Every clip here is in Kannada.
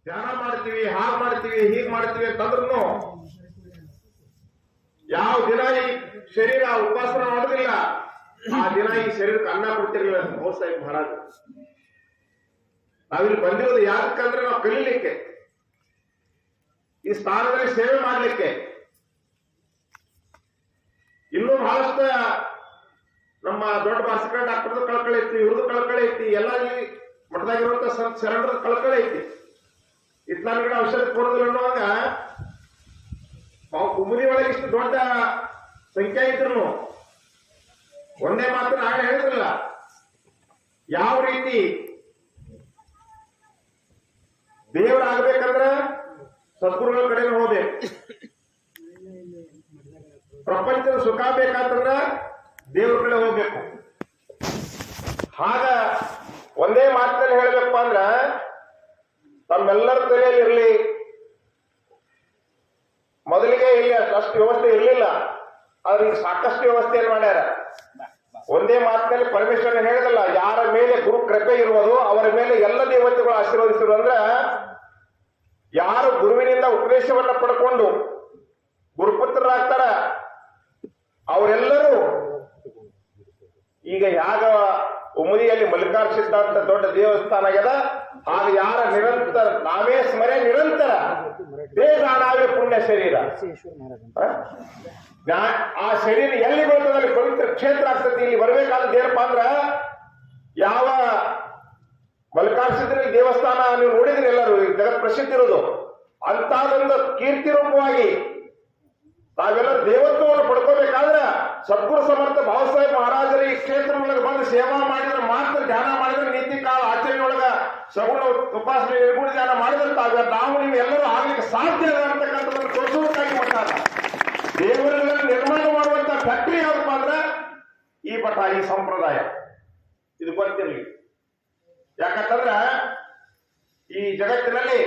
ಧ್ಯಾನ ಮಾಡ್ತೀವಿ, ಹಾಗೆ ಮಾಡ್ತೀವಿ, ಹೀಗ್ ಮಾಡ್ತೀವಿ ಅಂತಂದ್ರೂ ಯಾವ ದಿನ ಈ ಶರೀರ ಉಪಾಸನ ಮಾಡೋದಿಲ್ಲ ಆ ದಿನ ಈ ಶರೀರಕ್ಕೆ ಅನ್ನ ಕೊಡ್ತಿರ್ಲಿಲ್ಲ ಬಹುಸಾಹೇಬ್ ಮಹಾರಾಜ. ನಾವಿಲ್ಲಿ ಬಂದಿರೋದು ಯಾಕಂದ್ರೆ ನಾವು ಕಲೀಲಿಕ್ಕೆ, ಈ ಸ್ಥಾನದಲ್ಲಿ ಸೇವೆ ಮಾಡ್ಲಿಕ್ಕೆ. ಇನ್ನೂ ಬಹಳಷ್ಟು ನಮ್ಮ ದೊಡ್ಡ ಭಾಸ್ಕರ ಡಾಕ್ಟರ್ದು ಕಳಕಳಿ ಐತಿ, ಇವ್ರದ್ದು ಕಳಕಳಿ ಐತಿ, ಎಲ್ಲ ಇಲ್ಲಿ ಮಠದಾಗಿರುವಂತ ಸಂತ ಶರಣರದ ಕಳಕಳಿ ಐತಿ. ಇತ್ಲಾನ್ಗಡೆ ಔಷಧ ಕೊಡೋದಿಲ್ಲ ಅನ್ನುವಾಗ ಕುಮುದಿ ಒಳಗೆ ಇಷ್ಟು ದೊಡ್ಡ ಸಂಖ್ಯೆ ಇದ್ರು ಒಂದೇ ಮಾತ್ರ ನಾಳೆ ಹೇಳಿದ್ರಲ್ಲ, ಯಾವ ರೀತಿ ದೇವರಾಗಬೇಕಂದ್ರ ಸದ್ಗುರುಗಳ ಕಡೆ ಹೋಗ್ಬೇಕು, ಪ್ರಪಂಚದ ಸುಖ ಬೇಕಾತಂದ್ರ ದೇವ್ರ ಕಡೆ ಹೋಗ್ಬೇಕು. ಆಗ ಒಂದೇ ಮಾತಿನಲ್ಲಿ ಹೇಳ್ಬೇಕಪ್ಪ ಅಂದ್ರ ತಮ್ಮೆಲ್ಲರ ತಲೆಯಲ್ಲಿ ಇರಲಿ, ಮೊದಲಿಗೆ ಇಲ್ಲಿ ಅಷ್ಟು ವ್ಯವಸ್ಥೆ ಇರಲಿಲ್ಲ, ಆದ್ರೆ ಈಗ ಸಾಕಷ್ಟು ವ್ಯವಸ್ಥೆಯನ್ನು ಮಾಡ್ಯಾರ. ಒಂದೇ ಮಾತಿನಲ್ಲಿ ಪರಮೇಶ್ವರನ ಹೇಳಿದಲ್ಲ, ಯಾರ ಮೇಲೆ ಗುರು ಕೃಪೆ ಇರುವುದು ಅವರ ಮೇಲೆ ಎಲ್ಲ ದೇವತೆಗಳು ಆಶೀರ್ವದಿಸಿರು. ಅಂದ್ರ ಯಾರು ಗುರುವಿನಿಂದ ಉಪದೇಶವನ್ನ ಪಡ್ಕೊಂಡು ಗುರುಪುತ್ರರಾಗ್ತಾರ ಅವರೆಲ್ಲರೂ ಈಗ ಯಾಗ ಉಮದಿಯಲ್ಲಿ ಮಲ್ಲಿಕಾರ್ಜುನ ಸಿದ್ಧಾಂತ ದೊಡ್ಡ ದೇವಸ್ಥಾನ ಆಗ್ಯದ. ಆಗ ಯಾರ ನಿರಂತರ ನಾವೇ ಸ್ಮರೆ ನಿರಂತರ ದೇಹ ನಾವೇ ಪುಣ್ಯ ಶರೀರ, ಆ ಶರೀರ ಎಲ್ಲಿ ಬರ್ತದಲ್ಲಿ ಪವಿತ್ರ ಕ್ಷೇತ್ರ ಆಗ್ತದೆ. ಇಲ್ಲಿ ಬರ್ಬೇಕಾದ್ರೆ ಏನಪ್ಪಾ ಅಂದ್ರ ಯಾವ ಮಲ್ಲಿಕಾರ್ಜುನ ದೇವಸ್ಥಾನ ನೀವು ನೋಡಿದ್ರಿ ಎಲ್ಲರೂ, ಜಗತ್ ಪ್ರಸಿದ್ಧ ಇರೋದು ಅಂತದೊಂದು ಕೀರ್ತಿ ರೂಪವಾಗಿ ನಾವೆಲ್ಲರೂ ದೇವತ್ವವನ್ನು ಪಡ್ಕೋಬೇಕಾದ್ರೆ ಸದ್ಗುರು ಸಮರ್ಥ ಬಾಬಾಸಾಹೇಬ್ ಮಹಾರಾಜರ ಈ ಕ್ಷೇತ್ರದೊಳಗೆ ಬಂದು ಸೇವಾ ಮಾಡಿದ್ರೆ ಮಾತ್ರ, ಧ್ಯಾನ ಮಾಡಿದ್ರೆ, ನೀತಿ ಕಾಲ ಆಚರಣೆಯೊಳಗ ಸಗುಣ ಉಪಾಸನೆ ನಿರ್ಗುಣ ಧ್ಯಾನ ಮಾಡಿದ್ರೆ ನಾವು ನೀವು ಎಲ್ಲರೂ ಆಗ್ಲಿಕ್ಕೆ ಸಾಧ್ಯ ಅಂತಕ್ಕಂಥದ್ದನ್ನು ತೋರಿಸುವುದಕ್ಕಾಗಿ ಮಾಡ್ತಾರ. ದೇವರನ್ನ ನಿರ್ಮಾಣ ಮಾಡುವಂತ ಫ್ಯಾಕ್ಟರಿ ಯಾವಪ್ಪ ಅಂದ್ರೆ ಈ ಮಠ, ಈ ಸಂಪ್ರದಾಯ. ಇದು ಗೊತ್ತಿರಲಿ. ಯಾಕಂತಂದ್ರ ಈ ಜಗತ್ತಿನಲ್ಲಿ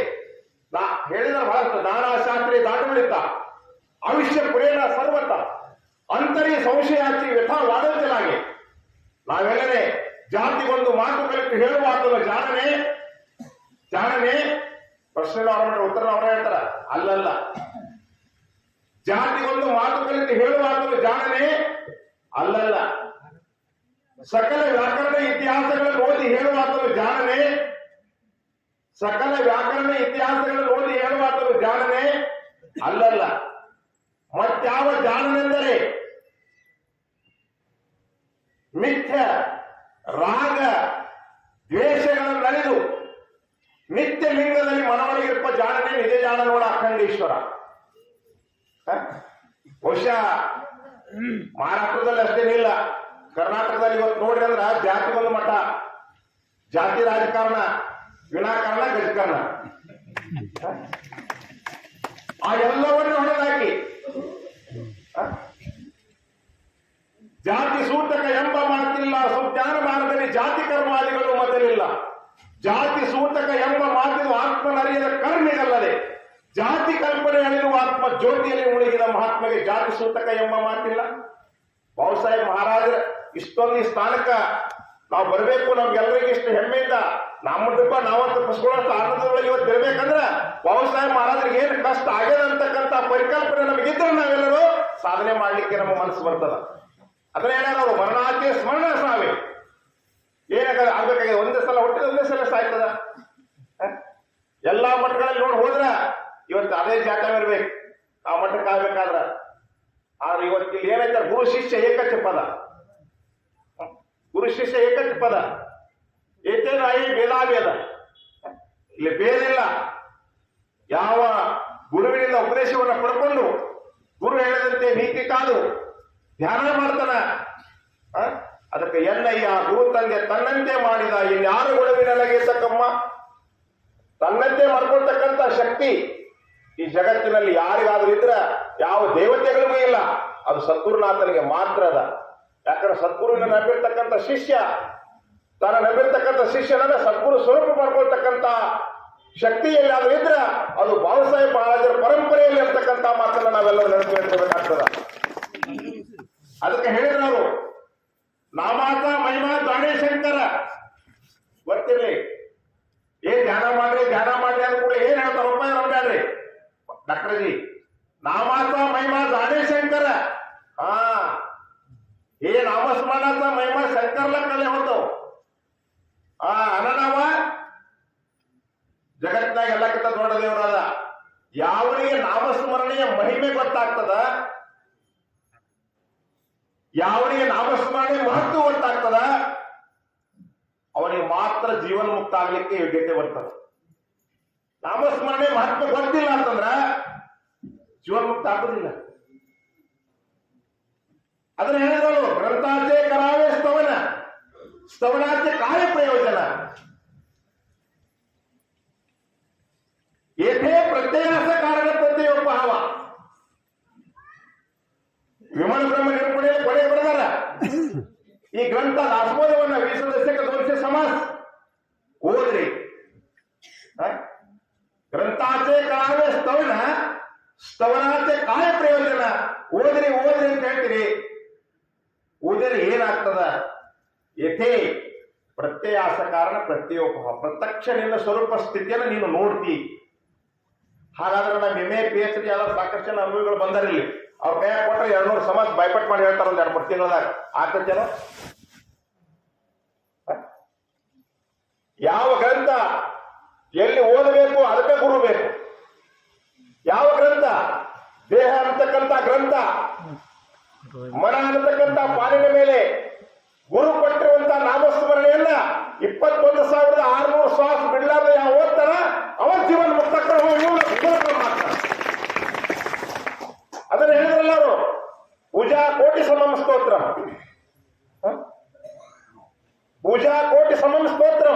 ಹೇಳಿದ್ರೆ ಬಹಳಷ್ಟು ನಾನಾ ಶಾಸ್ತ್ರೀಯ ದಾಟುಗಳಿತ್ತ ಅವಿಷ್ಯ ಪುರೇಣ ಸರ್ವತ ಅಂತರಿ ಸಂಶಯಾಚಿ ವ್ಯಥಾ ವಾದೋಚಲಾಗಿ ನಾವೆಲ್ಲನೇ ಜಾತಿಗೊಂದು ಮಾತು ಕಲಿತು ಹೇಳುವ ಮಾತಲ್ಲ ಜಾಣನೆ ಪ್ರಶ್ನೆ ಅವ್ರ ಉತ್ತರ ಅವರೇ ಹೇಳ್ತಾರ. ಅಲ್ಲಲ್ಲ, ಜಾತಿಗೊಂದು ಮಾತು ಕಲಿತು ಹೇಳುವ ಮಾತಲ್ಲ ಜಾಣನೆ ಅಲ್ಲಲ್ಲ, ಸಕಲ ವ್ಯಾಕರಣ ಇತಿಹಾಸಗಳನ್ನು ಓದಿ ಹೇಳುವ ಮಾತಲ್ಲ ಜಾಣನೆ, ಸಕಲ ವ್ಯಾಕರಣ ಇತಿಹಾಸಗಳನ್ನು ಓದಿ ಹೇಳುವ ಮಾತಲ್ಲ ಜಾಣನೆ ಅಲ್ಲಲ್ಲ. ಮತ್ಯಾವ ಜಾಣನೆಂದರೆ ಮಿಥ್ಯ ರಾಗ ದ್ವೇಷಗಳನ್ನು ನಡೆದು ನಿತ್ಯ ಲಿಂಗದಲ್ಲಿ ಮನವೊಳಗಿರುವ ಜಾಣನೆ ನಿಜ ಜಾಣನೋಡ ಅಖಂಡೇಶ್ವರ. ಬಹುಶಃ ಮಹಾರಾಷ್ಟ್ರದಲ್ಲಿ ಅಷ್ಟೇನಿಲ್ಲ, ಕರ್ನಾಟಕದಲ್ಲಿ ಇವತ್ತು ನೋಡ್ರಿ ಅಂದ್ರ ಜಾತಿ ಒಂದು ಮಠ, ಜಾತಿ ರಾಜಕಾರಣ, ವಿನಾಕಾರಣ ಗಜಕಾರಣ, ಆ ಎಲ್ಲವನ್ನು ಹೊಡೆದಾಕಿ ಜಾತಿ ಸೂತಕ ಎಂಬ ಮಾತಿಲ್ಲ, ಸುಜ್ಞಾನ ಮಾರ್ಗದಲ್ಲಿ ಜಾತಿ ಕರ್ಮಾದಿಗಳು ಮೊದಲಿಲ್ಲ. ಜಾತಿ ಸೂತಕ ಎಂಬ ಮಾತಿನ ಆತ್ಮನರಿಯದ ಕರ್ಮಿಗಲ್ಲದೆ ಜಾತಿ ಕಲ್ಪನೆ ಅಳಿರುವ ಆತ್ಮ ಜ್ಯೋತಿಯಲ್ಲಿ ಮುಳುಗಿದ ಮಹಾತ್ಮಗೆ ಜಾತಿ ಸೂತಕ ಎಂಬ ಮಾತಿಲ್ಲ. ಬಾಬಾಸಾಹೇಬ್ ಮಹಾರಾಜರ ಇಷ್ಟೊಂದು ಸ್ಥಾನಕ್ಕ ನಾವು ಬರಬೇಕು, ನಮ್ಗೆಲ್ಲರಿಗೂ ಇಷ್ಟು ಹೆಮ್ಮೆಯಿಂದ ನಮ್ಮದಪ್ಪ ನಾವಂತ ಪುಸ್ಕೊಳ್ಳೋಷ್ಟು ಆನಂದದೊಳಗೆ ಇವತ್ತು ಇರ್ಬೇಕಂದ್ರ ಬಾಬಾಸಾಹೇಬ್ ಮಹಾರಾಜರಿಗೆ ಏನು ಕಷ್ಟ ಆಗ್ಯದ ಅಂತಕ್ಕಂಥ ಪರಿಕಲ್ಪನೆ ನಮಗಿದ್ರೆ ನಾವೆಲ್ಲರೂ ಸಾಧನೆ ಮಾಡ್ಲಿಕ್ಕೆ ನಮ್ಮ ಮನಸ್ಸು ಬರ್ತದ. ಅದನ್ನ ಹೇಳ್ಯಾರ ಅವರು, ಮರಣಾಚೆ ಸ್ಮರಣ ಸಾವೆ. ಏನಾಗ ಆಗ್ಬೇಕಾಗಿದೆ, ಒಂದೇ ಸಲ ಹುಟ್ಟಿದ ಒಂದೇ ಸಲ ಸಾಯ್ತದ. ಎಲ್ಲಾ ಮಠಗಳಲ್ಲಿ ನೋಡಿ ಹೋದ್ರ ಇವತ್ತು ಅದೇ ಜಾಗ ಇರ್ಬೇಕು ಆ ಮಠಕ್ಕೆ ಆಗ್ಬೇಕಾದ್ರ. ಆದ್ರೆ ಇವತ್ತು ಇಲ್ಲಿ ಏನೈತೆ, ಗುರು ಶಿಷ್ಯ ಏಕಚ ಪದ, ಗುರು ಶಿಷ್ಯ ಏಕಚ ಪದ, ಏತೇನಾಯಿ ಭೇದಾಭೇದ. ಇಲ್ಲಿ ಭೇದ ಇಲ್ಲ. ಯಾವ ಗುರುವಿನಿಂದ ಉಪದೇಶವನ್ನ ಪಡ್ಕೊಂಡು ಗುರು ಹೇಳಿದಂತೆ ನೀತಿ ಕಾದು ಧ್ಯಾನ ಮಾಡ್ತಾನ, ಅದಕ್ಕೆ ಎನ್ನಯ್ಯ ಗುರು ತಂದೆ ತನ್ನಂತೆ ಮಾಡಿದ ಇನ್ಯಾರು ಗುಣವಿನಲಗೆ ತಕ್ಕಮ್ಮ. ತನ್ನಂತೆ ಮಾಡ್ಕೊಳ್ತಕ್ಕಂಥ ಶಕ್ತಿ ಈ ಜಗತ್ತಿನಲ್ಲಿ ಯಾರಿಗಾದ್ರೂ ಇದ್ರ ಯಾವ ದೇವತೆಗಳಿಗೂ ಇಲ್ಲ, ಅದು ಸದ್ಗುರುನಾಥನಿಗೆ ಮಾತ್ರ ಅದ. ಯಾಕಂದ್ರೆ ಸದ್ಗುರುವಿನ ನಂಬಿರ್ತಕ್ಕಂಥ ಶಿಷ್ಯ ತಾನ ನಂಬಿರ್ತಕ್ಕಂಥ ಶಿಷ್ಯನನ್ನ ಸದ್ಗುರು ಸ್ವರೂಪ ಮಾಡ್ಕೊಳ್ತಕ್ಕಂಥ ಶಕ್ತಿ ಎಲ್ಲಾದ್ರೂ ಇದ್ರ ಅದು ಬಾಬಾಸಾಹೇಬ್ ಮಹಾರಾಜರ ಪರಂಪರೆಯಲ್ಲಿ ಇರ್ತಕ್ಕಂಥ ಮಾತನ್ನ ನಾವೆಲ್ಲರೂ ನೆನಪಿಟ್ಕೋಬೇಕಾಗ್ತದ. ಅದಕ್ಕೆ ಹೇಳಿದ್ರು ಅವರು, ನಾಮಾತ ಮಹಿಮಾ ದಾಣೇಶಂಕರ ಗೊತ್ತಿರ್ಲಿ. ಧ್ಯಾನ ಮಾಡ್ರಿ ಅಂದ ಕೂಡ डॉक्टर जी नामाचा महिमा जाणे शंकर हा हे नामस्मरणाचा महिमा शंकरला कळले होतो हा ಅನನಾಮ ಜಗತ್ತಿನಾಗ ಎಲ್ಲಕ್ಕಿಂತ ದೊಡ್ಡ ದೇವರಾದ ಯಾವನಿಗೆ ನಾಮಸ್ಮರಣೆಯ ಮಹಿಮೆ ಗೊತ್ತಾಗ್ತದ ಯಾವನಿಗೆ ನಾಮಸ್ಮರಣೆ ಮಹತ್ವ ಗೊತ್ತಾಗ್ತದ ಅವನಿಗೆ ಮಾತ್ರ ಜೀವನ ಮುಕ್ತ ಆಗ್ಲಿಕ್ಕೆ ಯೋಗ್ಯತೆ ಬರ್ತದೆ ನಾಮಸ್ಮರಣೆ ಮಹತ್ವ ಗೊತ್ತಿಲ್ಲ ಅಂತಂದ್ರ ಜೀವನ ಮುಕ್ತ ಆಗೋದಿಲ್ಲ ಅದನ್ನ ಹೇಳಿದ್ರು ಗ್ರಂಥಾಚೆ ಕರಾವೆ ಸ್ತವನ ಸ್ತವನಾचे काय प्रयोजन येथे प्रत्ययाचं कारण प्रत्यय पहावा विमान ब्रह्म निरूपणे ಕೊನೆ ಬರೆದಾರ ಈ ಗ್ರಂಥ ದಾಸಬೋಧವನ್ನ 20 ದಶಕ 200 समास ಓದ್ರಿ ಗ್ರಂಥಾचे करावे ಸ್ತವನ ಸ್ತವನಾचे काय प्रयोजन ಓದ್ರಿ ಓದ್ರಿ ಅಂತ ಹೇಳ್ತೀರಿ ಓದಿದ್ರೆ ಏನಾಗ್ತದ येथे ಪ್ರತ್ಯಯಾಸ ಕಾರಣ ಪ್ರತ್ಯಯೋಪಹ ಪ್ರತ್ಯಕ್ಷ ನಿನ್ನ ಸ್ವರೂಪ ಸ್ಥಿತಿಯನ್ನು ನೀನು ನೋಡ್ತಿ ಹಾಗಾದ್ರೆ ನಮ್ಮ MA PhD ಆದ ಸಾಕಷ್ಟು ಜನ ಅನುಭವಿಗಳು ಬಂದಾರಿಲ್ಲಿ ಅವ್ರ ಕೈ ಕೊಟ್ಟರೆ 200 ಸಮಾಜ ಬೈಪಟ್ ಮಾಡಿ ಹೇಳ್ತಾರ ಒಂದ್ 2-3 ತಿಂಗಳದಾಗ ಆಗ್ತೇನ ಯಾವ ಗ್ರಂಥ ಎಲ್ಲಿ ಓದಬೇಕು ಅದಕ್ಕೆ ಗುರು ಬೇಕು ಯಾವ ಗ್ರಂಥ ದೇಹ ಅನ್ನತಕ್ಕಂಥ ಗ್ರಂಥ ಮನ ಅನ್ನತಕ್ಕಂಥ ಪಾಲಿನ ಮೇಲೆ ಗುರು ಕೊಟ್ಟಿರುವಂತ ನಾಮಸ್ಮರಣೆಯನ್ನ 21,600 ಶ್ವಾಸ ಬಿಡಲಾರ್ದ ಯಾವ ಓದ್ತಾರ ಅವ ಜೀವನ ಮುಕ್ತ ಮಾಡ್ತಾರ ಅದನ್ನ ಹೇಳಿದ್ರಲ್ಲ ಅವರು ಪೂಜಾ ಕೋಟಿ ಸಮಂ ಸ್ತೋತ್ರ ಪೂಜಾ ಕೋಟಿ ಸಮಂ ಸ್ತೋತ್ರ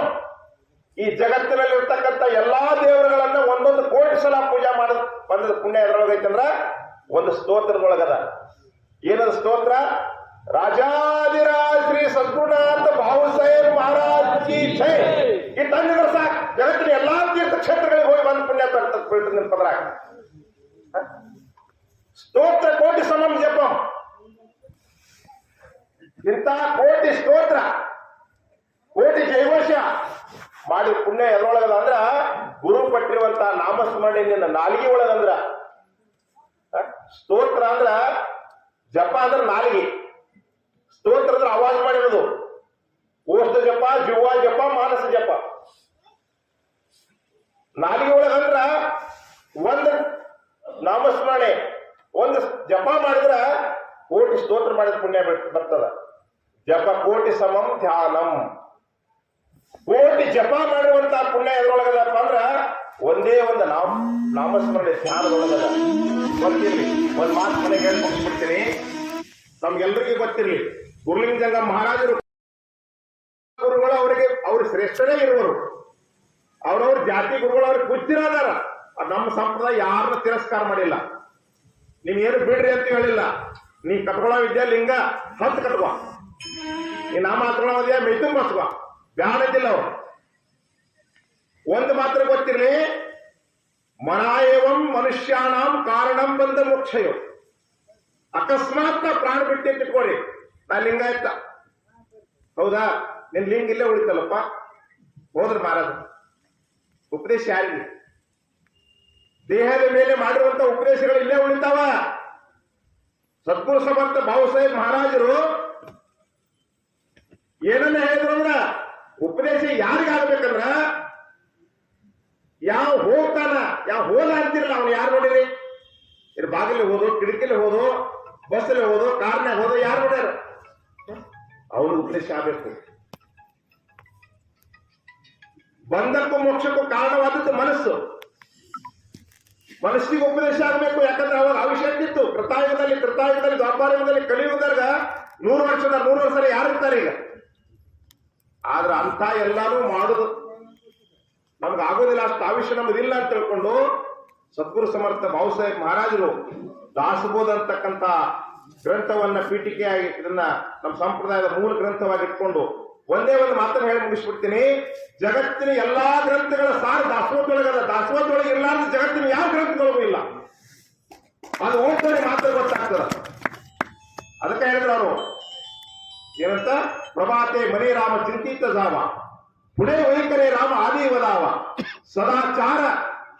ಈ ಜಗತ್ತಿನಲ್ಲಿ ಇರ್ತಕ್ಕಂಥ ಎಲ್ಲಾ ದೇವರುಗಳನ್ನ ಒಂದೊಂದು ಕೋಟಿ ಸಲ ಪೂಜಾ ಮಾಡೋದು ಬಂದದ ಪುಣ್ಯ ಎದ್ರೊಳಗೈತಂದ್ರ ಒಂದು ಸ್ತೋತ್ರದೊಳಗದ ಏನದ ಸ್ತೋತ್ರ राजाधिराज श्री सद्गुरुनाथ भाऊसाहेब महाराज की जय ಈ ತಂದಿದ್ರೆ ಸಾಕು ಜಗತ್ತಿನ ಎಲ್ಲಾ ತೀರ್ಥ ಕ್ಷೇತ್ರಗಳಿಗೆ ಹೋಗಿ ಬಂದು ಪುಣ್ಯ ತರ್ತದೆ ಪದ್ರಾಗ ಸ್ತೋತ್ರ ಕೋಟಿ ಸಮಂ ಜಪಂ ಇಂಥ ಕೋಟಿ ಸ್ತೋತ್ರ ಕೋಟಿ ಜೈವಶ ಮಾಡಿ ಪುಣ್ಯ ಎದ್ರೊಳಗದ ಅಂದ್ರ ಗುರು ಪಟ್ಟಿರುವಂತ ನಾಮಸ್ಮರಣೆ ನಿನ್ನ ನಾಲಿಗೆ ಒಳಗಂದ್ರ ಸ್ತೋತ್ರ ಅಂದ್ರ ಜಪ ಅಂದ್ರ ನಾಲಿಗೆ ಸ್ತೋತ್ರ ಅಂದ್ರೆ ಆವಾಜ್ ಮಾಡಿರೋದು ಓಷ್ಟ ಜಪ ಜುವ್ವ ಜಪ ಮಾನಸ ಜಪ ನಾಲಿಗೆ ಒಳಗಂದ್ರ ಒಂದು ನಾಮಸ್ಮರಣೆ ಒಂದು ಜಪ ಮಾಡಿದ್ರ ಕೋಟಿ ಸ್ತೋತ್ರ ಮಾಡಿದ ಪುಣ್ಯ ಬರ್ತದ ಜಪ ಕೋಟಿ ಸಮಂ ಧ್ಯಾನಂ ಕೋಟಿ ಜಪ ಮಾಡಿರುವಂತ ಪುಣ್ಯ ಎದ್ರೊಳಗದಪ್ಪ ಅಂದ್ರ ಒಂದೇ ಒಂದು ನಾಮಸ್ಮರಣೆ ಧ್ಯಾನದೊಳಗದ ಗೊತ್ತಿರ್ಲಿ ಒಂದ್ ಮಾತು ಮನೆಗೆ ಹೇಳಿ ಮುಗಿಸ್ಬಿಡ್ತೀನಿ ನಮ್ಗೆಲ್ರಿಗೂ ಗೊತ್ತಿರ್ಲಿ ಗುರುಲಿಂಗ ಮಹಾರಾಜರು ಗುರುಗಳು ಅವರಿಗೆ ಅವ್ರ ಶ್ರೇಷ್ಠರೇ ಇರುವರು ಅವ್ರವ್ರ ಜಾತಿ ಗುರುಗಳು ಅವ್ರಿಗೆ ಗೊತ್ತಿರೋದಾರ ನಮ್ಮ ಸಂಪ್ರದಾಯ ಯಾರನ್ನ ತಿರಸ್ಕಾರ ಮಾಡಿಲ್ಲ ನೀವ್ ಏನು ಬಿಡ್ರಿ ಅಂತ ಹೇಳಿಲ್ಲ ನೀ ಕಟ್ಕೊಳ್ಳೋ ವಿದ್ಯಾ ಲಿಂಗ ಹತ್ತು ಕಟ್ಕೋ ನೀ ನಾಮ ಹಾಕೊಳ್ಳೋ ವಿದ್ಯಾ ಮೆಯ್ತುಂಬ ಹತ್ಕೋ ಬ್ಯಾಡದಿಲ್ಲ ಅವ್ರು ಒಂದು ಮಾತ್ರ ಗೊತ್ತಿರ್ಲಿ ಮನಾಯೇವಂ ಮನುಷ್ಯಾನಾಂ ಕಾರಣಂ ಬಂದ ಮೋಕ್ಷಯೋ ಅಕಸ್ಮಾತ್ ಪ್ರಾಣ ಬಿಟ್ಟು ಇಟ್ಕೊಳ್ಳಿ ನಾ ಲಿಂಗಾಯತ ಹೌದಾ ನಿನ್ ಲಿಂಗ ಇಲ್ಲೇ ಉಳಿತಲ್ಲಪ್ಪ ಹೋದ್ರ ಮಾರಾದ ಉಪದೇಶ ಯಾರಿಗೆ ದೇಹದ ಮೇಲೆ ಮಾಡಿರುವಂತ ಉಪದೇಶಗಳು ಇಲ್ಲೇ ಉಳಿತಾವ ಸದ್ಗುರು ಸಮರ್ಥ ಬಾಬುಸಾಹೇಬ್ ಮಹಾರಾಜರು ಏನನ್ನ ಹೇಳಿದ್ರು ಅಂದ್ರ ಉಪದೇಶ ಯಾರಿಗಾಗಬೇಕಂದ್ರ ಯಾವ ಹೋಗ್ತಾನ ಯಾವ ಹೋದ ಅಂತಿರಲ್ಲ ಅವ್ನು ಯಾರು ನೋಡಿರಿ ಇದು ಬಾಗಿಲು ಹೋದು ಕಿಟಕಿಲಿ ಹೋದು ಬಸ್ಸಲ್ಲಿ ಹೋದು ಕಾರ್ನಾಗ ಹೋದು ಯಾರು ನೋಡ್ಯಾರ ಅವ್ರ ಉಪದೇಶ ಆಗಬೇಕು ಬಂಧಕ್ಕೂ ಮೋಕ್ಷಕ್ಕೂ ಕಾರಣವಾದದ್ದು ಮನಸ್ಸು ಮನಸ್ಸಿಗೆ ಉಪದೇಶ ಆಗಬೇಕು ಯಾಕಂದ್ರೆ ಅವಾಗ ಅವಶ್ಯಕತೆ ಇತ್ತು ಕೃತಾಯುಗದಲ್ಲಿ ದ್ವಾಪಾರಯುಗದಲ್ಲಿ ಕಲಿಯುಗದಾಗ 100 ವರ್ಷ ಯಾರು ಇರ್ತಾರೆ ಈಗ ಆದ್ರೆ ಅಂತ ಎಲ್ಲಾನು ಮಾಡುದು ನಮ್ಗೆ ಆಗೋದಿಲ್ಲ ಅಷ್ಟು ಆವಿಷ್ಯ ನಮ್ದಿಲ್ಲ ಅಂತ ತಿಳ್ಕೊಂಡು ಸದ್ಗುರು ಸಮರ್ಥ ಬಾಬುಸಾಹೇಬ್ ಮಹಾರಾಜರು ದಾಸಬೋಧ ಅಂತಕ್ಕಂಥ ಗ್ರಂಥವನ್ನ ಪೀಠಿಕೆಯಾಗಿ ಇದನ್ನ ನಮ್ಮ ಸಂಪ್ರದಾಯದ ಮೂಲ ಗ್ರಂಥವಾಗಿ ಇಟ್ಕೊಂಡು ಒಂದೇ ಒಂದು ಮಾತನ್ನು ಹೇಳಿ ಮುಗಿಸ್ಬಿಡ್ತೀನಿ. ಜಗತ್ತಿನ ಎಲ್ಲಾ ಗ್ರಂಥಗಳ ಸಾರ ದಾಸೋಹದೊಳಗದ. ದಾಸೋಹದೊಳಗೆ ಇರ್ಲಾರ್ದ ಜಗತ್ತಿನ ಯಾವ ಗ್ರಂಥಗಳಿಗೂ ಇಲ್ಲ. ಅದು ಓದ್ತಾರೆ ಮಾತ್ರ ಗೊತ್ತಾಗ್ತದ. ಅದಕ್ಕೆ ಹೇಳಿದ್ರು ಅವರು ಏನಂತ, ಪ್ರಭಾತೆ ಮನೆ ರಾಮ ಚಿಂತಿತ ಜಾವ, ಪುಣೆ ವೈಕರೆ ರಾಮ ಆದಿವದಾವ, ಸದಾಚಾರ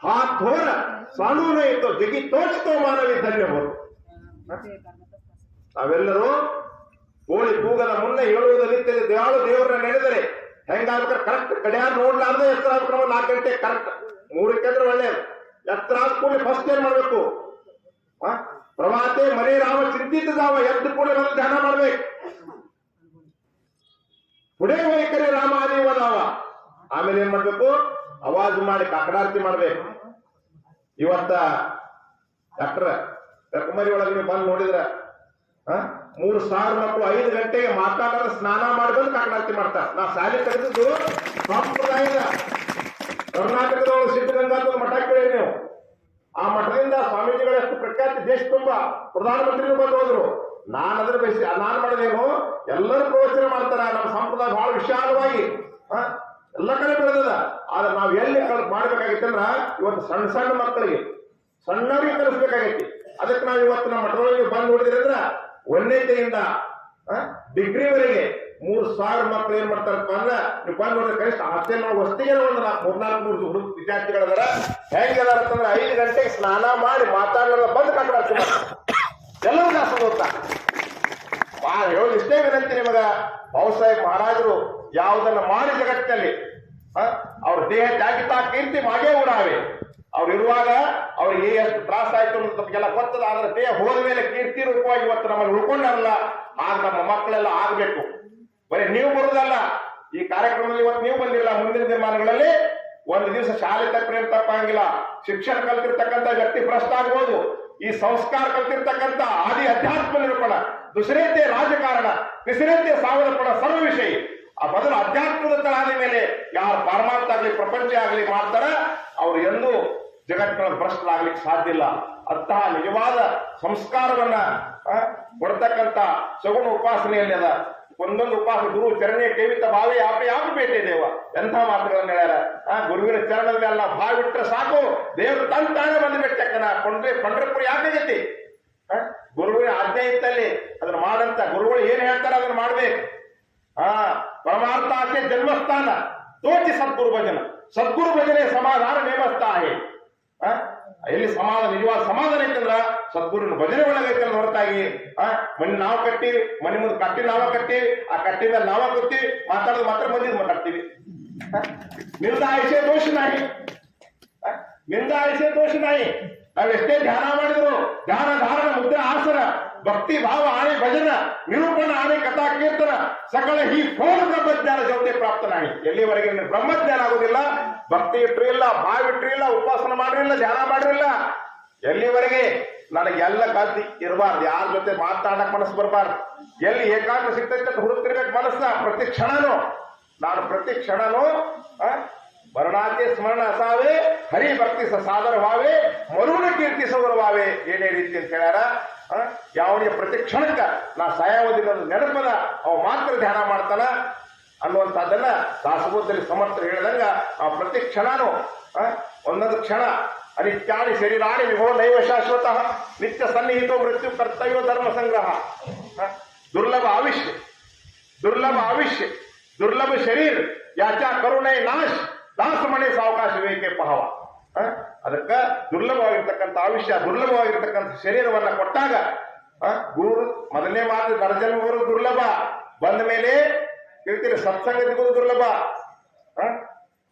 हात धोर ಸಾಣು नहीं तो जगी तोचतो ಮಾನವಿ ಧನ್ಯ ಹೋರು. ನಾವೆಲ್ಲರೂ ಕೋಳಿ ಕೂಗದ ಮುನ್ನೆ ಹೇಳುವುದು ನಿತ್ಯದ ದಯಾಳು ದೇವರನ್ನ ನೆನೆದರೆ ಹೆಂಗಾದ್ರೆ ಕರೆಕ್ಟ್ ಗಡಿಯಾರ ನೋಡ್ಲಾರ್ದೆ ಎತ್ತರ ಆಗ್ಬೇಕು. 4 ಗಂಟೆ ಕರೆಕ್ಟ್ 3 ಅಂದ್ರೆ ಒಳ್ಳೆಯದು. ಎತ್ತರ ಆದ ಕೂಡಲೇ ಫಸ್ಟ್ ಏನ್ ಮಾಡ್ಬೇಕು? ಪ್ರಭಾತೆ ಮನೆ ರಾಮ ಚಿಂತಿತ ಜಾವ ಎದ್ದು ಕೂಡಲೇ ಬಂದು ಧ್ಯಾನ ಮಾಡ್ಬೇಕು. ಪುಡೆ ವೈಖರಿ ರಾಮ ಆದಿವದಾವ. ಆಮೇಲೆ ಏನ್ ಮಾಡ್ಬೇಕು? ಅವಾಜು ಮಾಡಿ ಕಾಕಡಾರ್ತಿ ಮಾಡ್ಬೇಕು. ಇವತ್ತ ಡಾಕ್ಟರ್ ಕರ್ಕುಮರಿ ಒಳಗೆ ನೀವು ಬಂದು ನೋಡಿದ್ರ 3,000 ಮಕ್ಕಳು 5 ಗಂಟೆಗೆ ಮಾತಾಡೋದು ಸ್ನಾನ ಮಾಡಿ ಬಂದು ಕಾಕಡಾರ್ತಿ ಮಾಡ್ತಾರೆ. ನಾ ಶಾಲೆ ತೆಗೆದಿದ್ದು ಸಂಪ್ರದಾಯದ ಕರ್ನಾಟಕದೊಳಗೆ ಸಿದ್ಧಗಂಗಾ ಮಠ ಕೇಳಿ ನೀವು. ಆ ಮಠದಿಂದ ಸ್ವಾಮೀಜಿಗಳು ಎಷ್ಟು ಪ್ರಖ್ಯಾತಿ ದೇಶ ತುಂಬಾ ಪ್ರಧಾನಮಂತ್ರಿಗಳು ಬಂದು ಹೋದ್ರು. ನಾನು ಅದ್ರ ಬಯಸಿ ನಾನು ಮಾಡೋದೇನು ಎಲ್ಲರೂ ಪ್ರವಚನ ಮಾಡ್ತಾರ. ನಮ್ಮ ಸಂಪ್ರದಾಯ ಬಹಳ ವಿಶಾಲವಾಗಿ ಎಲ್ಲ ಕಡೆ ಬೆಳೆದದ. ಆದ್ರೆ ನಾವ್ ಎಲ್ಲಿ ಮಾಡ್ಬೇಕಾಗಿತ್ತಂದ್ರ ಇವತ್ತು ಸಣ್ಣ ಸಣ್ಣ ಮಕ್ಕಳಿಗೆ ಸಣ್ಣವರಿಗೆ ಕಲಿಸ್ಬೇಕಾಗೈತಿ. ಅದಕ್ಕೆ ನಾವ್ ಇವತ್ತು ನಮ್ಮ ಮಠದೊಳಗೆ ಬಂದು ನೋಡಿದ್ರಿ ಅಂದ್ರ 1ನೇತೆಯಿಂದ ಡಿಗ್ರಿವರೆಗೆ 3,000 ಮಕ್ಕಳು ಏನ್ ಮಾಡ್ತಾರಪ್ಪ ಅಂದ್ರ ನೀವು ಬಂದ್ ನೋಡಿದ್ರೆ ಕನಿಷ್ಠ ಹಾಸ್ಟೆಲ್ ವಸ್ತಿಗೆ ಒಂದು 4-3 ವಿದ್ಯಾರ್ಥಿಗಳದಾರ. ಹೆಂಗದಾರ ಅಂತಂದ್ರೆ 5 ಗಂಟೆಗೆ ಸ್ನಾನ ಮಾಡಿ ಮಾತಾಡೋದ ಬಂದು ಕಾಕಡಾರ್ತಿ ಎಲ್ಲರೂ ಜಾಸ್ತಿ ಓದ್ತಾ. ಹೇಳೋದು ಇಷ್ಟೇ ವಿನಂತಿ ನಿಮಗ. ಬಾಬಾಸಾಹೇಬ್ ಮಹಾರಾಜರು ಯಾವುದನ್ನ ಮಾಡಿ ಜಗತ್ತಿನಲ್ಲಿ ಅವ್ರ ದೇಹ ತ್ಯಾಗಿತಾ ಕೀರ್ತಿ ಮಾಗೇ ಊರಾವೆ. ಅವ್ರು ಇರುವಾಗ ಅವ್ರಿಗೆ ಎಷ್ಟು ತ್ರಾಸ ಆಯ್ತು ಅಂತ ನಮಗೆಲ್ಲ ಗೊತ್ತದ. ಆದ್ರೆ ದೇಹ ಹೋದ ಮೇಲೆ ಕೀರ್ತಿ ರೂಪವಾಗಿ ಇವತ್ತು ನಮ್ಮಲ್ಲಿ ಉಳ್ಕೊಂಡಾರಲ್ಲ, ಆಗ ನಮ್ಮ ಮಕ್ಕಳೆಲ್ಲ ಆಗ್ಬೇಕು. ಬರೀ ನೀವು ಬರುದಲ್ಲ, ಈ ಕಾರ್ಯಕ್ರಮದಲ್ಲಿ ಇವತ್ತು ನೀವು ಬಂದಿರಲ್ಲ, ಮುಂದಿನ ದಿನಮಾನಗಳಲ್ಲಿ ಒಂದು ದಿವಸ ಶಾಲೆ ತಪ್ಪೇನು ತಪ್ಪಂಗಿಲ್ಲ. ಶಿಕ್ಷಣ ಕಲ್ತಿರ್ತಕ್ಕಂಥ ವ್ಯಕ್ತಿ ಭ್ರಷ್ಟ ಆಗ್ಬೋದು. ಈ ಸಂಸ್ಕಾರ ಕಲ್ತಿರ್ತಕ್ಕಂಥ ಆದಿ ಅಧ್ಯಾತ್ಮ ನಿರೂಪಣ, ದುಸರೇತೆ ರಾಜಕಾರಣ, ತಿಸರೇತೆ ಸಾವನ್ನಪ್ಪಣ ಸರ್ವ ವಿಷಯ. ಆ ಬದಲು ಅಧ್ಯಾತ್ಮದ ತಳಾದ ಮೇಲೆ ಯಾರು ಪಾರಮಾರ್ಥ ಆಗ್ಲಿ ಪ್ರಪಂಚ ಆಗ್ಲಿ ಮಾಡ್ತಾರ ಅವ್ರು ಎಂದೂ ಜಗತ್ತಿನೊಳಗೆ ಭ್ರಷ್ಟರಾಗ್ಲಿಕ್ಕೆ ಸಾಧ್ಯ ಇಲ್ಲ. ಅಂತಹ ನಿಜವಾದ ಸಂಸ್ಕಾರವನ್ನ ಕೊಡ್ತಕ್ಕಂಥ ಸಗುಣ ಉಪಾಸನೆಯಲ್ಲಿ ಅದ. ಒಂದೊಂದು ಉಪಾಸ ಗುರು ಚರಣೆ ಕೇವಿತ ಭಾವೇ ಯಾಪೆ ಯಾಕೆ ಬೇಟೆ ದೇವ ಎಂಥ ಮಾತುಗಳನ್ನ ಹೇಳ್ಯಾರ. ಗುರುವಿನ ಚರಣದ ಮೇಲೆ ಭಾವ ಬಿಟ್ರೆ ಸಾಕು, ದೇವರು ತಾನೇ ಬಂದು ಬಿಟ್ಟಕ್ಕನ ಪಂಡ್ರಪುರ ಯಾಕಾಗೈತಿ? ಗುರುವಿನ ಆಜ್ಞೆ ಇತ್ತಲ್ಲಿ ಅದನ್ನ ಮಾಡಂತ ಗುರುಗಳು ಏನ್ ಹೇಳ್ತಾರ ಅದನ್ನ ಮಾಡ್ಬೇಕು. ಪರಮಾರ್ಥ ಆಕೆ ಜನ್ಮಸ್ಥಾನ ತೋಚಿ ಸದ್ಗುರು ಭಜನ, ಸದ್ಗುರು ಭಜನೆ ಸಮಾಧಾನ ನೇಮಸ್ಥ ಆಹೆ. ಎಲ್ಲಿ ಸಮಾಧಾನ ನಿಜವಾದ ಸಮಾಧಾನ ಐತಂದ್ರ ಸದ್ಗುರುನ ಭಜನೆ ಒಳಗೈತೆ ಹೊರತಾಗಿ ಮನೆ ನಾವು ಕಟ್ಟಿವಿ, ಮನೆ ಮುಂದೆ ಕಟ್ಟಿ ನಾವ ಕಟ್ಟಿವಿ, ಆ ಕಟ್ಟಿ ಮೇಲೆ ನಾವ ಕೂತೀವಿ, ಮಾತಾಡೋದು ಮಾತ್ರ ಮಂದಿದ್ ಮಾತಾಡ್ತೀವಿ. ನಿಂದ ಆಯ್ಸೆ ದೋಷ ನಾಯಿ, ನಿಂದ ಆಯ್ಸೆ ದೋಷ ನಾಯಿ. ನಾವೆಷ್ಟೇ ಧ್ಯಾನ ಮಾಡಿದ್ರು ಧ್ಯಾನ ಧಾರಣ ಮುದ್ರೆ ಆಸನ ಭಕ್ತಿ ಭಾವ ಆಣೆ ಭಜನ ನಿರೂಪಣ ಆಣೆ ಕಥಾ ಕೀರ್ತನ ಸಕಲ ಈ ಫೋನ್ ಬ್ರಹ್ಮಜ್ಞಾನ ಜೊತೆ ಪ್ರಾಪ್ತನಾಗಿ. ಎಲ್ಲಿವರೆಗೆ ಬ್ರಹ್ಮಜ್ಞಾನ ಆಗುದಿಲ್ಲ, ಭಕ್ತಿ ಇಟ್ರು ಇಲ್ಲ, ಭಾವ ಇಟ್ರು ಇಲ್ಲ, ಉಪಾಸನ ಮಾಡ್ರಿಲ್ಲ, ಧ್ಯಾನ ಮಾಡ್ರಿಲ್ಲ, ಎಲ್ಲಿವರೆಗೆ ನನಗೆಲ್ಲ ಕಲ್ತಿ ಇರಬಾರ್ದು. ಯಾರ ಜೊತೆ ಮಾತಾಡಕ್ ಮನಸ್ಸು ಬರಬಾರ್ದು. ಎಲ್ಲಿ ಏಕಾಂತ ಸಿಗ್ತೈತೆ ಅಂತ ಹುಡುಕ್ತಿರ್ಬೇಕು ಮನಸ್ಸ. ಪ್ರತಿ ಕ್ಷಣನು ನಾನು ಪ್ರತಿ ಕ್ಷಣನು ವರ್ಣಾತಿ ಸ್ಮರಣ ಅಸಾವೆ ಹರಿ ಭಕ್ತಿ ಸಾದರ ಭಾವೆ ಮರುಣ ಕೀರ್ತಿ ಸೌರಭಾವೆ ಏನೇ ರೀತಿ ಅಂತ ಹೇಳ್ಯಾರ. ಯಾವನಿಗೆ ಪ್ರತಿ ಕ್ಷಣಕ್ಕ ನಾ ಸಾಯಾವಧಿನ ನೆನಪದ ಅವ ಮಾತ್ರ ಧ್ಯಾನ ಮಾಡ್ತಾನ ಅನ್ನುವಂಥದ್ದನ್ನ ದಾಸಬೋಧದಲ್ಲಿ ಸಮರ್ಥರು ಹೇಳಿದಂಗ ಆ ಪ್ರತಿ ಕ್ಷಣನು ಒಂದೊಂದು ಕ್ಷಣ ಅನಿತ್ಯಾಣಿ ಶರೀರಾಣಿ ವಿಭೋ ನೈವ ಶಾಶ್ವತ ನಿತ್ಯ ಸನ್ನಿಹಿತೋ ಮೃತ್ಯು ಕರ್ತವ್ಯ ಧರ್ಮ ಸಂಗ್ರಹ. ದುರ್ಲಭ ಆವಿಷ್ಯ ದುರ್ಲಭ ಆವಿಷ್ಯ ದುರ್ಲಭ ಶರೀರ ಯಾಚಾ ಕರುಣೆ ನಾಶ್ ದಾಸಮಣೆ ಸಾವಕಾಶ ವಿವೇಕೆ ಪಹವ. ಅದಕ್ಕ ದುರ್ಲಭವಾಗಿರ್ತಕ್ಕಂಥ ಆವಿಷ್ಯ ದುರ್ಲಭವಾಗಿರ್ತಕ್ಕಂಥ ಶರೀರವನ್ನ ಕೊಟ್ಟಾಗ ಗುರು ಮೊದಲನೇ ಮಾತು ನರಜನ್ಮ ಬರೋದು ದುರ್ಲಭ, ಬಂದ ಮೇಲೆ ಹೇಳ್ತೀರಿ ಸತ್ಸಂಗ ಸಿಗೋದು ದುರ್ಲಭ.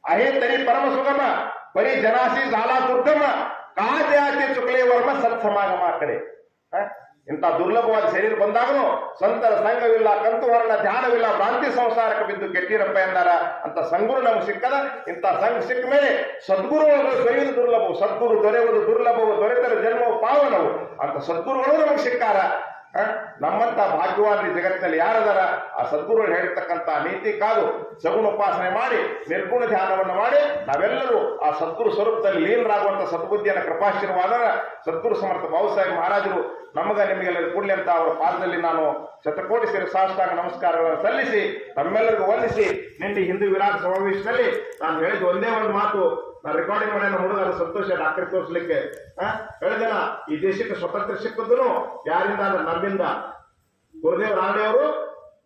ಅಹೇ ತರಿ ಪರಮ ಸುಗಮ ಬರೀ ಜನಾಸಿ ಜಾಲ ದುರ್ಗಮ ಕಾಜಾತಿ ಚುಕ್ಲೆ ವರ್ಮ ಸತ್ಸಮಾಗಮ ಆ ಕಡೆ. ಇಂಥ ದುರ್ಲಭವಾದ ಶರೀರ ಬಂದಾಗನು ಸಂತರ ಸಂಘವಿಲ್ಲ, ಕಂತು ವರ್ಣ ಧ್ಯಾನವಿಲ್ಲ, ಭ್ರಾಂತಿ ಸಂಸಾರಕ್ಕೆ ಬಿದ್ದು ಕೆಟ್ಟಿರಪ್ಪ ಎಂದಾರ. ಅಂತ ಸಂಗುರು ನಮ್ಗೆ ಸಿಕ್ಕದ. ಇಂಥ ಸಂಘ ಸಿಕ್ಕ ಮೇಲೆ ಸದ್ಗುರು ದೊರೆಯುವುದು ದುರ್ಲಭವು, ಸದ್ಗುರು ದೊರೆಯುವುದು ದುರ್ಲಭವು, ದೊರೆತರ ಜನ್ಮವು ಪಾವನವು. ಅಂತ ಸದ್ಗುರುಗಳು ನಮಗೆ ಸಿಕ್ಕಾರ. ನಮ್ಮಂತ ಭಾಗ್ಯವಾದ ಜಗತ್ತಿನಲ್ಲಿ ಯಾರದಾರ ಆ ಸದ್ಗುರುಗಳು ಹೇಳಿರ್ತಕ್ಕಂಥ ನೀತಿ ಕಾದು ಸಗುಣ ಉಪಾಸನೆ ಮಾಡಿ ನಿರ್ಗುಣ ಧ್ಯಾನವನ್ನು ಮಾಡಿ ನಾವೆಲ್ಲರೂ ಆ ಸದ್ಗುರು ಸ್ವರೂಪದಲ್ಲಿ ಲೀನರಾಗುವಂತ ಸದ್ಬುದ್ಧಿಯನ್ನು ಕೃಪಾಶೀರ್ವಾದರ ಸದ್ಗುರು ಸಮರ್ಥ ಬಾಬಾಸಾಹೇಬ್ ಮಹಾರಾಜರು ನಮಗ ನಿಮಗೆಲ್ಲರೂ ಕೂಡಲಿ ಅಂತ ಅವರ ಪಾದದಲ್ಲಿ ನಾನು ಶತಕೋಟಿ ಸೇರಿ ಸಾಷ್ಟಾಂಗ ನಮಸ್ಕಾರಗಳನ್ನು ಸಲ್ಲಿಸಿ ನಮ್ಮೆಲ್ಲರಿಗೂ ವಂದಿಸಿ ನಿಂಡಿ ಹಿಂದೂ ವಿರಾಟ ಸಮಾವೇಶದಲ್ಲಿ ನಾನು ಹೇಳಿದ ಒಂದೇ ಒಂದು ಮಾತು. ನಾನು ರೆಕಾರ್ಡಿಂಗ್ ಮಾಡಿ ಹುಡುಗ ಸಂತೋಷ ಡಾಕ್ಟರ್ ತೋರಿಸ್ಲಿಕ್ಕೆ ಹೇಳಿದೆನ. ಈ ದೇಶಕ್ಕೆ ಸ್ವತಂತ್ರ ಸಿಕ್ಕದ್ದು ಯಾರಿಂದ ಅಂದ್ರೆ ನಮ್ಮಿಂದ. ಗುರುದೇವ್ ರಾಮದೇವರು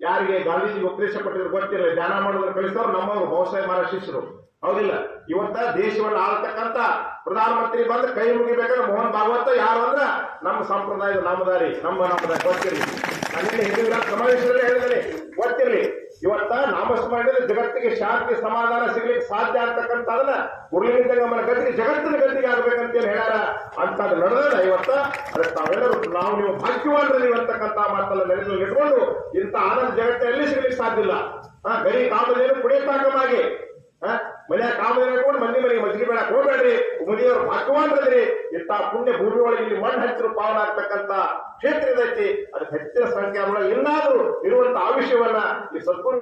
ಯಾರಿಗೆ ಗಾಂಧೀಜಿ ಉಪದೇಶ ಪಟ್ಟಿದ್ರು ಗೊತ್ತಿರಲಿಲ್ಲ, ಧ್ಯಾನ ಮಾಡೋದ್ರ ಕಲಿಸಿದವರು ನಮ್ಮವರು ಬಾಬಾಸಾಹೇಬ್ ಮಹಾರಾಜ್ ಶಿಷ್ಯರು. ಹೌದಿಲ್ಲ? ಇವತ್ತ ದೇಶವನ್ನು ಆಳ್ತಕ್ಕಂತ ಪ್ರಧಾನಮಂತ್ರಿ ಬಂದು ಕೈ ಮುಗಿಬೇಕಾದ್ರೆ ಮೋಹನ್ ಭಾಗವತ ಯಾರು ಅಂದ್ರ ನಮ್ಮ ಸಂಪ್ರದಾಯದ ನಾಮದಾರಿ ನಮ್ಮದಾರಿ ಗೊತ್ತಿರಲಿ. ನಾನು ಹಿಂದಿನ ಸಮಾವೇಶದಲ್ಲಿ ಹೇಳಿದ್ದೇನೆ, ಗೊತ್ತಿರಲಿ. ಇವತ್ತ ನಾಮಸ್ಮರಣೆ ಜಗತ್ತಿಗೆ ಶಾಂತಿ ಸಮಾಧಾನ ಸಿಗ್ಲಿಕ್ಕೆ ಸಾಧ್ಯ ಅಂತಕ್ಕಂಥದನ್ನ ಉರುಳಿನಿಂದ ಗತಿಗೆ ಜಗತ್ತಿನ ಗತಿಗೆ ಆಗ್ಬೇಕಂತೇಳಿ ಹೇಳ್ಯಾರ. ಅಂತದ್ ನಡೆದ ಇವತ್ತ ಅದಕ್ಕೆ ತಾವೆಲ್ಲರೂ ನಾವು ನೀವು ಭಾಗ್ಯವಾನ್ರಲ್ಲಿ ಅಂತಕ್ಕಂಥ ಮಾತನ್ನ ನೆನಪಿನಲ್ಲಿ ಇಟ್ಕೊಂಡು ಇಂಥ ಆನಂದ ಜಗತ್ತಿನಲ್ಲಿ ಸಿಗ್ಲಿಕ್ಕೆ ಸಾಧ್ಯ ಇಲ್ಲ. ಗರಿ ಕಾಮಧೇನು ಕುಡಿಯತಾಕಮಾಗಿ ಮನೆಯ ಕಾಮಧೇನು ಇಟ್ಕೊಂಡು ಮನೆಗೆ ಮಜ್ಜಿಗೆ ಬೇಡ ಹೋಗ್ಬೇಡ್ರಿ, ಮುದಿಯವರು ಭಾಗ್ಯವಾನ್ರದ್ರಿ. ಇಂಥ ಪುಣ್ಯ ಭೂಮಿ ಒಳಗೆ ಇಲ್ಲಿ ಮಣ್ಣು ಹಚ್ಚಿರು ಪಾವನ ಆಗ್ತಕ್ಕಂಥ ಕ್ಷೇತ್ರ ಇದೈತಿ. ಅದಕ್ಕೆ ಹೆಚ್ಚಿನ ಸಂಖ್ಯೆ ಇನ್ನಾದ್ರೂ ಇರುವಂತ ಆವಿಷ್ಯವನ್ನ ಈ ಸದ್ಗುರು